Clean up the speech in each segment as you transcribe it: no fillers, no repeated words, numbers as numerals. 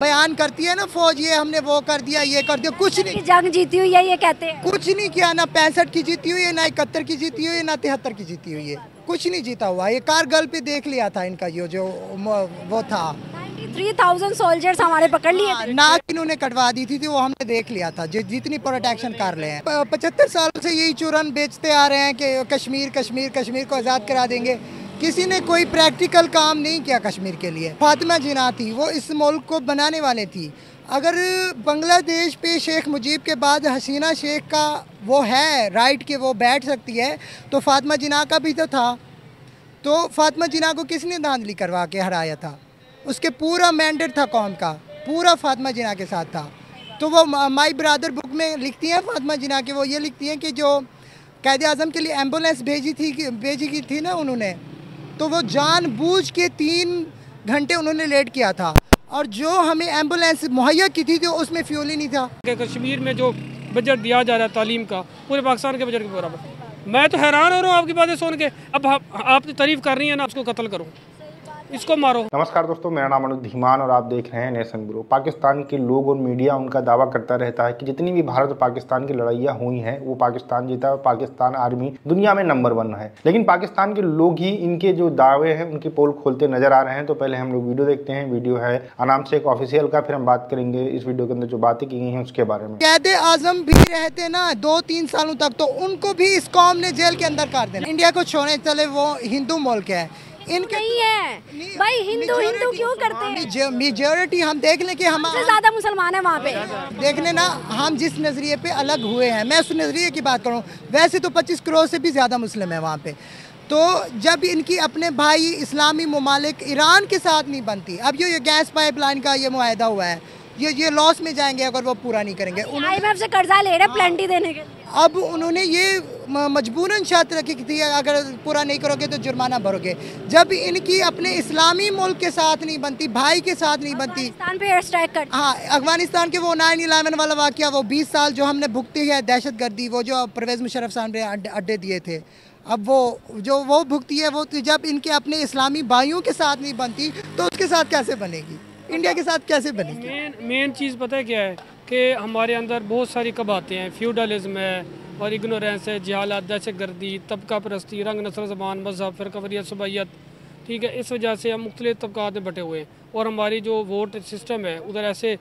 बयान करती है ना फौज, ये हमने वो कर दिया, ये कर दिया, कुछ नहीं। जंग जीती हुई है ये कहते हैं। कुछ नहीं किया, ना 65 की जीती हुई है, ना 71 की जीती हुई है, ना 73 की जीती हुई है, कुछ नहीं जीता हुआ। ये कारगिल पे देख लिया था इनका, ये जो वो था 93,000 सोल्जर्स हमारे पकड़ लिए थे। नाक इन्होंने कटवा दी थी, वो हमने देख लिया था। जितनी प्रोटेक्शन कर रहे हैं 75 सालों से यही चूरन बेचते आ रहे हैं कि कश्मीर कश्मीर कश्मीर को आज़ाद करा देंगे। किसी ने कोई प्रैक्टिकल काम नहीं किया कश्मीर के लिए। फातिमा जिन्ना थी, वो इस मुल्क को बनाने वाले थी। अगर बांग्लादेश पे शेख मुजीब के बाद हसीना शेख का वो है राइट कि वो बैठ सकती है, तो फातिमा जिन्ना का भी तो था। तो फातिमा जिन्ना को किसने धांधली करवा के हराया था? उसके पूरा मैंडेट था कौम का, पूरा फातिमा जिन्ना के साथ था। तो वो माई ब्रदर बुक में लिखती हैं फातिमा जिन्ना के, वो ये लिखती हैं कि जो कायदे आज़म के लिए एम्बुलेंस भेजी थी ना उन्होंने, तो वो जानबूझ के 3 घंटे उन्होंने लेट किया था, और जो हमें एम्बुलेंस मुहैया की थी तो उसमें फ्यूल ही नहीं था। कश्मीर में जो बजट दिया जा रहा है तालीम का, पूरे पाकिस्तान के बजट के बराबर। मैं तो हैरान हो रहा हूँ आपकी बातें सुन के। अब आप तारीफ कर रही हैं ना, उसको कत्ल करो, इसको मारो। नमस्कार दोस्तों, मेरा नाम अनुज धीमान और आप देख रहे हैं नेशन ब्यूरो। पाकिस्तान के लोग और मीडिया उनका दावा करता रहता है कि जितनी भी भारत और पाकिस्तान की लड़ाइयाँ हुई हैं वो पाकिस्तान जीता है और पाकिस्तान आर्मी दुनिया में नंबर 1 है। लेकिन पाकिस्तान के लोग ही इनके जो दावे हैं उनकी पोल खोलते नजर आ रहे हैं। तो पहले हम लोग वीडियो देखते हैं। वीडियो है आराम से एक ऑफिशियल का, फिर हम बात करेंगे इस वीडियो के अंदर जो बातें की गई हैं उसके बारे में। कायदे आज़म भी रहते ना 2-3 सालों तक, तो उनको भी इस कौम ने जेल के अंदर कर देना। इंडिया को छोड़ने चले, वो हिंदू मुल्क है, इनके नहीं है भाई। हिंदू क्यों करते हैं? मेजॉरिटी हम देख लें कि हम ज्यादा मुसलमान है वहाँ पे। देख लें ना, हम जिस नज़रिए पे अलग हुए हैं, मैं उस नज़रिए की बात करूँ, वैसे तो 25 करोड़ से भी ज़्यादा मुस्लिम है वहाँ पे। तो जब इनकी अपने भाई इस्लामी ममालिक ईरान के साथ नहीं बनती, अब ये गैस पाइपलाइन का ये मुआहदा हुआ है, ये लॉस में जाएंगे अगर वो पूरा नहीं करेंगे। IMF से कर्जा ले रहे प्लेंटी देने के। अब उन्होंने ये मजबूरन शर्त रखी थी, अगर पूरा नहीं करोगे तो जुर्माना भरोगे। जब इनकी अपने इस्लामी मुल्क के साथ नहीं बनती, भाई के साथ नहीं बनती, अफगानिस्तान पे एयर स्ट्राइक कर, हाँ अफगानिस्तान के वो 9/11 वाला वाकया, वो 20 साल जो हमने भुगती है दहशतगर्दी, वो जो परवेज़ मुशर्रफ साहब ने अड्डे दिए थे, अब वो भुगती है। वो जब इनके अपने इस्लामी भाइयों के साथ नहीं बनती तो उसके साथ कैसे बनेगी? इंडिया के साथ कैसे बनेगी? मेन चीज़ पता है क्या है कि हमारे अंदर बहुत सारी कबातें हैं। फ्यूडलिज्म है और इग्नोरेंस है, जहालत, दहशतगर्दी, तबका परस्ती, रंग, नस्ल, ज़बान, मज़हब, फ़िरक़ावारियत, सुबैयत, ठीक है। इस वजह से हम मुख्तलिफ़ तबक़ात में बटे हुए हैं और हमारी जो वोट सिस्टम है उधर ऐसे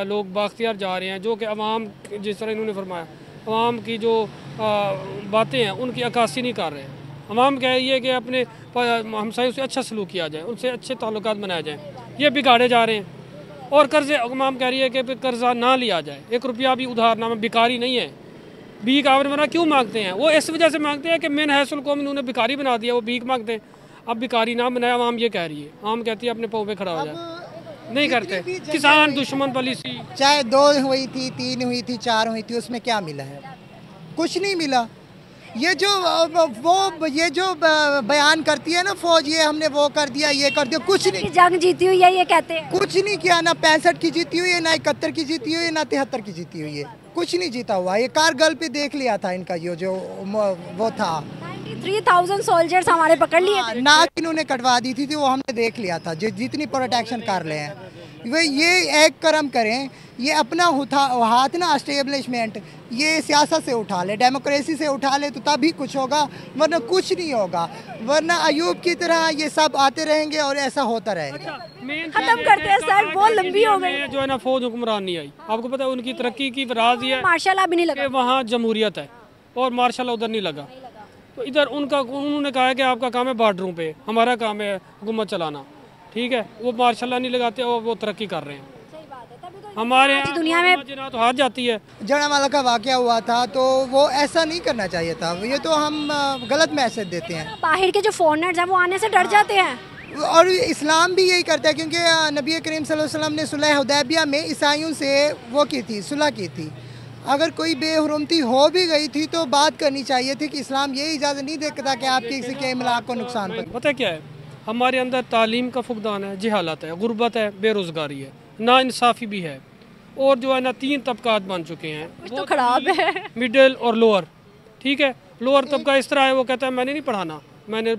लोग बाख्तियार जा रहे हैं जो कि अवाम, जिस तरह इन्होंने फरमाया, अवाम की जो बातें हैं उनकी अक्कासी नहीं कर रहे हैं। अवाम क्या है ये कि अपने हमसायों से अच्छा सलूक किया जाए, उनसे अच्छे ताल्लुकात बनाए जाएँ, ये बिगाड़े जा रहे हैं। और कर्ज़े, अवाम कह रही है कि कर्जा ना लिया जाए, 1 रुपया भी उधार ना, भिखारी नहीं है। भीख आवरना क्यों मांगते हैं? वो इस वजह से मांगते हैं कि मैन हैसुल कौम इन्होंने भिखारी बना दिया, वो भीख मांगते हैं। अब भिखारी ना बनाया, आवाम ये कह रही है, आवाम कहती है अपने पाँव पे खड़ा हो जाए, नहीं करते। किसान दुश्मन पॉलिसी, चाहे 2 हुई थी, 3 हुई थी, 4 हुई थी, उसमें क्या मिला है? कुछ नहीं मिला। ये जो बयान करती है ना फौज, ये हमने वो कर दिया, ये कर दिया, कुछ नहीं। जंग जीती हुई है ये कहते हैं। कुछ नहीं किया, ना 65 की जीती हुई है, ना 71 की जीती हुई है, ना 73 की जीती हुई है, कुछ नहीं जीता हुआ। ये कारगिल पे देख लिया था इनका, ये जो वो था 93,000 सोल्जर्स हमारे पकड़ लिए थे। नाक इन्होंने कटवा दी थी, वो हमने देख लिया था। जितनी प्रोटेक्शन कर रहे हैं वे, ये एक कर्म करें, ये अपना हाथ ना एस्टेब्लिशमेंट, ये सियासत से उठा ले, डेमोक्रेसी से उठा ले, तो तभी कुछ होगा, वरना कुछ नहीं होगा। वरना अयूब की तरह ये सब आते रहेंगे और ऐसा होता रहेगा। खत्म करते हैं सर, वो लंबी हो गई जो है ना, फौज हुक्मरान नहीं आई। आपको पता है उनकी तरक्की की राज ये है, मार्शल लॉ भी नहीं लगा, वहाँ जमहूरियत है और मार्शल लॉ उधर नहीं लगा। तो इधर उन्होंने कहा है कि आपका काम है बॉर्डरों पे, हमारा काम है हुकूमत चलाना, ठीक है। वो मार्शल लॉ नहीं लगाते और वो तरक्की कर रहे हैं। हमारे दुनिया में तो हाथ जाती है। जड़ावाला का वाकया हुआ था, तो वो ऐसा नहीं करना चाहिए था। ये तो हम गलत मैसेज देते हैं। बाहर के जो फॉरेनर्स हैं वो आने से डर जाते हैं, और इस्लाम भी यही करता है, क्योंकि नबी करीम सल्लल्लाहु अलैहि वसल्लम ने सुलह हुदैबिया में ईसाइयों से वो की थी, सुलह की थी। अगर कोई बेहुरमती हो भी गई थी तो बात करनी चाहिए थी कि इस्लाम ये इजाज़त नहीं देता कि आप किसी के इमलाक को नुकसान पहुंचाएं। पता क्या है, हमारे अंदर तालीम का फुकदान है, जहालत है, गुर्बत है, बेरोज़गारी है, नाइंसाफ़ी भी है, और जो है ना 3 तबकात बन चुके हैं। तो खराब है, मिडिल और लोअर, ठीक है। लोअर तबका इस तरह है, वो कहता है मैंने नहीं पढ़ाना, मैंने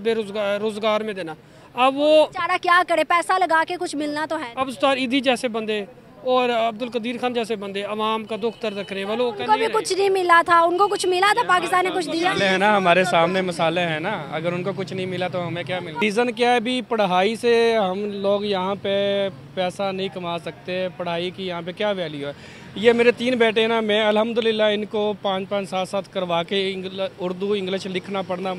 रोज़गार में देना। अब वो बेचारा क्या करे, पैसा लगा के कुछ मिलना तो है। अब उस्ताद ईदी जैसे बंदे और अब्दुल कदीर खान जैसे बंदे अवाम का दुख दर्द रख रहे हैं, वो लोग उनको भी कुछ नहीं मिला था, उनको कुछ मिला था, पाकिस्तान ने कुछ दिया है ना, हमारे सामने मसाले हैं ना, अगर उनको कुछ नहीं मिला तो हमें क्या मिला। रीज़न क्या है, भी पढ़ाई से हम लोग यहाँ पे पैसा नहीं कमा सकते, पढ़ाई की यहाँ पे क्या वैल्यू है। ये मेरे 3 बेटे ना, मैं अल्हम्दुलिल्लाह इनको 5-5 7-7 करवा के उर्दू इंग्लिश लिखना पढ़ना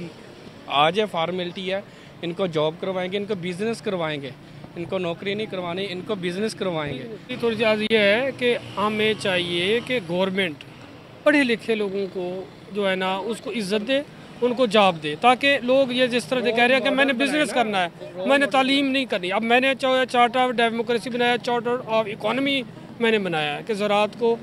आज है, फॉर्मेलिटी है। इनको जॉब करवाएंगे, इनको बिज़नेस करवाएंगे, इनको नौकरी नहीं करवानी, इनको बिज़नेस करवाएंगे। थोड़ी सी आज ये है कि हमें चाहिए कि गवर्नमेंट पढ़े लिखे लोगों को जो है ना उसको इज्जत दे, उनको जॉब दे, ताकि लोग ये जिस तरह से कह रहे हैं कि मैंने बिज़नेस करना है, मैंने तालीम नहीं करनी। अब मैंने चार्टर ऑफ डेमोक्रेसी बनाया, चार्टर ऑफ इकोनॉमी मैंने बनाया है कि ज़राअत को,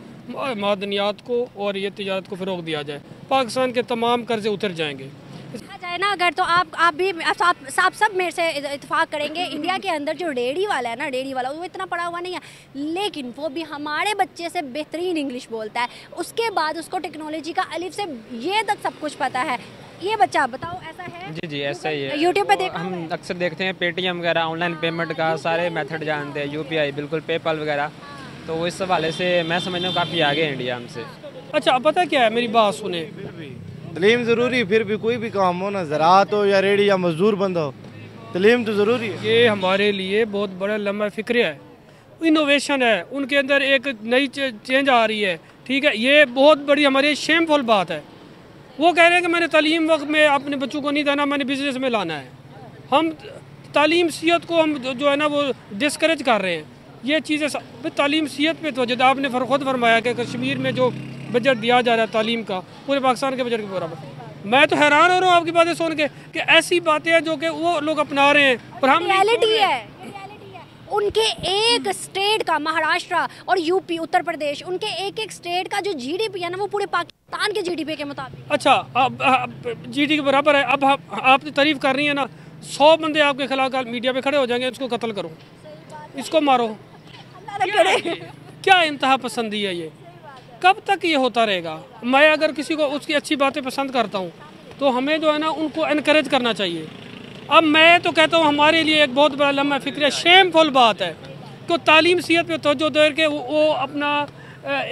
मादनियात को और ये तिजारत को फ़रोग़ दिया जाए, पाकिस्तान के तमाम कर्जे उतर जाएंगे। कहा जाए ना, अगर तो आप भी आप सब मेरे से इत्तेफाक करेंगे, इंडिया के अंदर जो डेयरी वाला है ना, डेयरी वाला वो इतना पढ़ा हुआ नहीं है, लेकिन वो भी हमारे बच्चे से बेहतरीन इंग्लिश बोलता है। उसके बाद उसको टेक्नोलॉजी का अलिफ से ये तक सब कुछ पता है। ये बच्चा बताओ, ऐसा है? जी जी ऐसा ही है। यूट्यूब पे देखा हम अक्सर देखते हैं, पेटीएम वगैरह ऑनलाइन पेमेंट का सारे मेथड जानते हैं, UPI बिल्कुल, पेपल वगैरह, तो इस हवाले से मैं समझता हूँ काफ़ी आगे है इंडिया हमसे। अच्छा, पता क्या है, मेरी बात सुने, तलीम ज़रूरी, फिर भी कोई भी काम हो ना, ज़राअत हो या रेडी या मजदूर बंदा हो, तलीम तो ज़रूरी है। ये हमारे लिए बहुत बड़ा लम्हा फ़िक्र है, इनोवेशन है, उनके अंदर एक नई चेंज आ रही है, ठीक है। ये बहुत बड़ी हमारी शेमफुल बात है। वो कह रहे हैं कि मैंने तालीम वक्त में अपने बच्चों को नहीं देना, मैंने बिजनेस में लाना है। हम तालीम सियत को हम जो है ना वो डिस्करेज कर रहे हैं। ये चीज़ें तालीम सियत पे तो जब आपने खुद फरमाया कि कश्मीर में जो बजट दिया जा रहा है तालीम का, पूरे पाकिस्तान के बजट के बराबर, मैं तो हैरान हो रहा हूँ आपकी बातें सुन के कि ऐसी बातें हैं जो कि वो लोग अपना रहे हैं पर हम रियलिटी है। उनके एक स्टेट का, महाराष्ट्र और यूपी, उत्तर प्रदेश, उनके एक स्टेट का जो GDP है ना वो पूरे पाकिस्तान के GDP के मुताबिक। अच्छा, अब GDP के बराबर है। अब आप तारीफ कर रही है ना, 100 बंदे आपके खिलाफ मीडिया पे खड़े हो जाएंगे, इसको कत्ल करो, इसको मारो। क्या इंतहा पसंदी है ये? कब तक ये होता रहेगा? मैं अगर किसी को उसकी अच्छी बातें पसंद करता हूँ तो हमें जो है ना उनको इनकरेज करना चाहिए। अब मैं तो कहता हूँ हमारे लिए एक बहुत बड़ा लम्हा फ़िक्र है, शेमफुल बात है कि तालीम सियत पे तवज्जो दे के वो अपना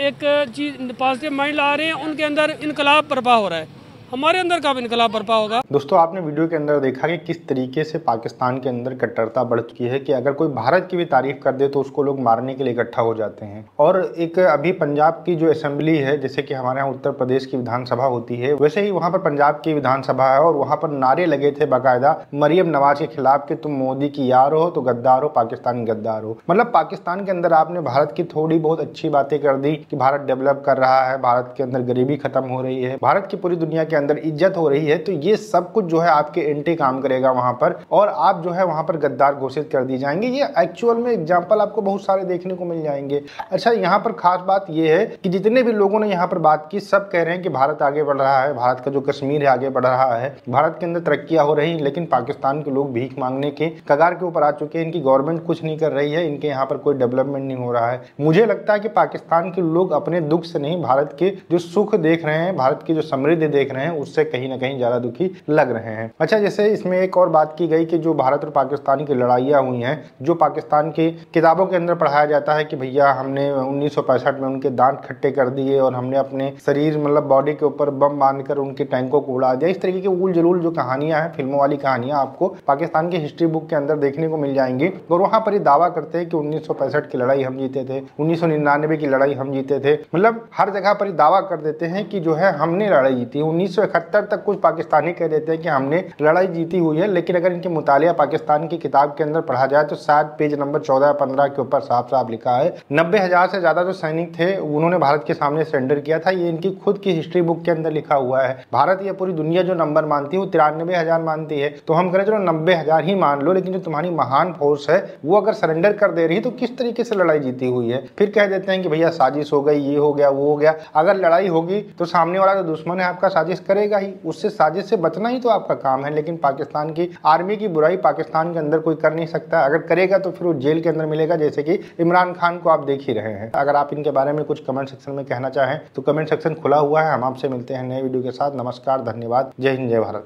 एक चीज़ पॉजिटिव माइंड ला रहे हैं, उनके अंदर इनकलाब बर्पा हो रहा है। हमारे अंदर का भी इनकलाब बर्पा होगा। दोस्तों, आपने वीडियो के अंदर देखा कि किस तरीके से पाकिस्तान के अंदर कट्टरता बढ़ चुकी है कि अगर कोई भारत की भी तारीफ कर दे तो उसको लोग मारने के लिए इकट्ठा हो जाते हैं। और एक अभी पंजाब की जो असेंबली है, जैसे कि हमारे यहाँ उत्तर प्रदेश की विधानसभा होती है, वैसे ही वहाँ पर पंजाब की विधानसभा है और वहाँ पर नारे लगे थे बाकायदा मरियम नवाज के खिलाफ कि तुम मोदी की यार हो तो गद्दार हो, पाकिस्तान गद्दार हो। मतलब पाकिस्तान के अंदर आपने भारत की थोड़ी बहुत अच्छी बातें कर दी कि भारत डेवलप कर रहा है, भारत के अंदर गरीबी खत्म हो रही है, भारत की पूरी दुनिया के अंदर इज्जत हो रही है, तो ये सब कुछ जो है आपके एंटी काम करेगा वहां पर और आप जो है वहां पर गद्दार घोषित कर दी जाएंगे। ये एक्चुअल में एग्जांपल आपको बहुत सारे देखने को मिल जाएंगे। अच्छा, यहाँ पर खास बात ये है कि जितने भी लोगों ने यहाँ पर बात की, सब कह रहे हैं कि भारत आगे बढ़ रहा है, भारत का जो कश्मीर है आगे बढ़ रहा है, भारत के अंदर तरक्कियां हो रही हैं, लेकिन पाकिस्तान के लोग भीख मांगने के कगार के ऊपर आ चुके हैं। इनकी गवर्नमेंट कुछ नहीं कर रही है, इनके यहाँ पर कोई डेवलपमेंट नहीं हो रहा है। मुझे लगता है कि पाकिस्तान के लोग अपने दुख से नहीं, भारत के जो सुख देख रहे हैं, भारत की जो समृद्धि देख रहे हैं, उससे कहीं ना कहीं ज्यादा दुखी लग रहे हैं। अच्छा, जैसे इसमें एक और बात की गई कि जो भारत और पाकिस्तान की लड़ाइयाँ हुई हैं, जो पाकिस्तान की किताबों के अंदर पढ़ाया जाता है कि भैया हमने 1965 में उनके दांत खट्टे कर दिए और हमने अपने शरीर मतलब बॉडी के ऊपर बम बांधकर उनके टैंकों को उड़ा दिया। इस तरीके की उल जलूल जो कहानियां हैं, फिल्मों वाली कहानियां आपको पाकिस्तान की हिस्ट्री बुक के अंदर देखने को मिल जाएंगी। और वहां पर ये दावा करते हैं कि 1965 की लड़ाई हम जीते थे, 1999 की लड़ाई हम जीते थे। मतलब हर जगह पर दावा कर देते हैं कि जो है हमने लड़ाई जीती। 1971 तक कुछ पाकिस्तानी कह देते हैं कि हमने लड़ाई जीती हुई है, लेकिन अगर इनके मुतालिया पाकिस्तान की किताब के अंदर पढ़ा जाए तो शायद पेज नंबर 14 या 15 के ऊपर साफ साफ लिखा है 90,000 से ज्यादा जो सैनिक थे उन्होंने भारत के सामने सरेंडर किया था। ये इनकी खुद की हिस्ट्री बुक के अंदर लिखा हुआ है। भारत या पूरी दुनिया जो नंबर मानती है वो 93,000 मानती है, तो हम करें चलो 90,000 ही मान लो, लेकिन जो तुम्हारी महान फोर्स है वो अगर सरेंडर कर दे रही है तो किस तरीके से लड़ाई जीती हुई है। फिर कह देते हैं कि भैया साजिश हो गई, ये हो गया, वो हो गया। अगर लड़ाई होगी तो सामने वाला जो दुश्मन है आपका साजिश करेगा ही, उससे साजिश से बचना ही तो आपका काम है। लेकिन पाकिस्तान की आर्मी की बुराई पाकिस्तान के अंदर कोई कर नहीं सकता। अगर करेगा तो फिर वो जेल के अंदर मिलेगा, जैसे कि इमरान खान को आप देख ही रहे हैं। अगर आप इनके बारे में कुछ कमेंट सेक्शन में कहना चाहें तो कमेंट सेक्शन खुला हुआ है। हम आपसे मिलते हैं नए वीडियो के साथ। नमस्कार, धन्यवाद, जय हिंद, जय भारत।